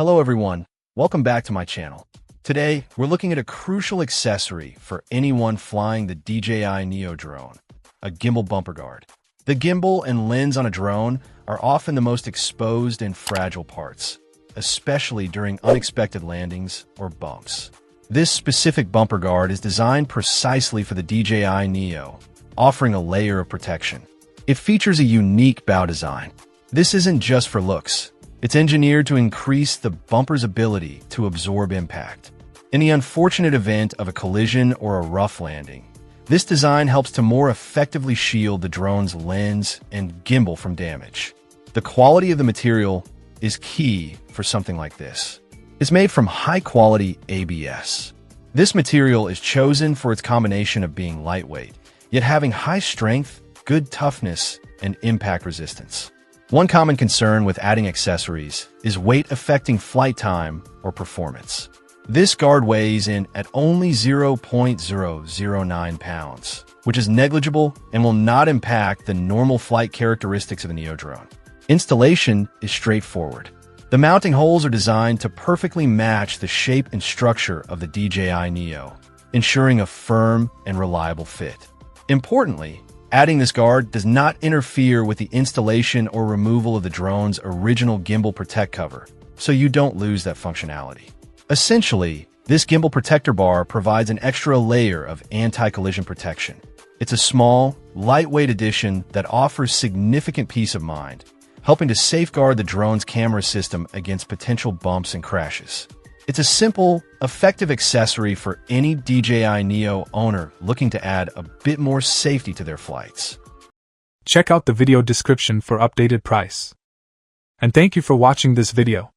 Hello everyone, welcome back to my channel. Today, we're looking at a crucial accessory for anyone flying the DJI Neo drone, a gimbal bumper guard. The gimbal and lens on a drone are often the most exposed and fragile parts, especially during unexpected landings or bumps. This specific bumper guard is designed precisely for the DJI Neo, offering a layer of protection. It features a unique bow design. This isn't just for looks. It's engineered to increase the bumper's ability to absorb impact. In the unfortunate event of a collision or a rough landing, this design helps to more effectively shield the drone's lens and gimbal from damage. The quality of the material is key for something like this. It's made from high-quality ABS. This material is chosen for its combination of being lightweight, yet having high strength, good toughness, and impact resistance. One common concern with adding accessories is weight affecting flight time or performance. This guard weighs in at only 0.009 pounds, which is negligible and will not impact the normal flight characteristics of a Neo drone. Installation is straightforward. The mounting holes are designed to perfectly match the shape and structure of the DJI Neo, ensuring a firm and reliable fit. Importantly, adding this guard does not interfere with the installation or removal of the drone's original gimbal protect cover, so you don't lose that functionality. Essentially, this gimbal protector bar provides an extra layer of anti-collision protection. It's a small, lightweight addition that offers significant peace of mind, helping to safeguard the drone's camera system against potential bumps and crashes. It's a simple, effective accessory for any DJI Neo owner looking to add a bit more safety to their flights. Check out the video description for updated price. And thank you for watching this video.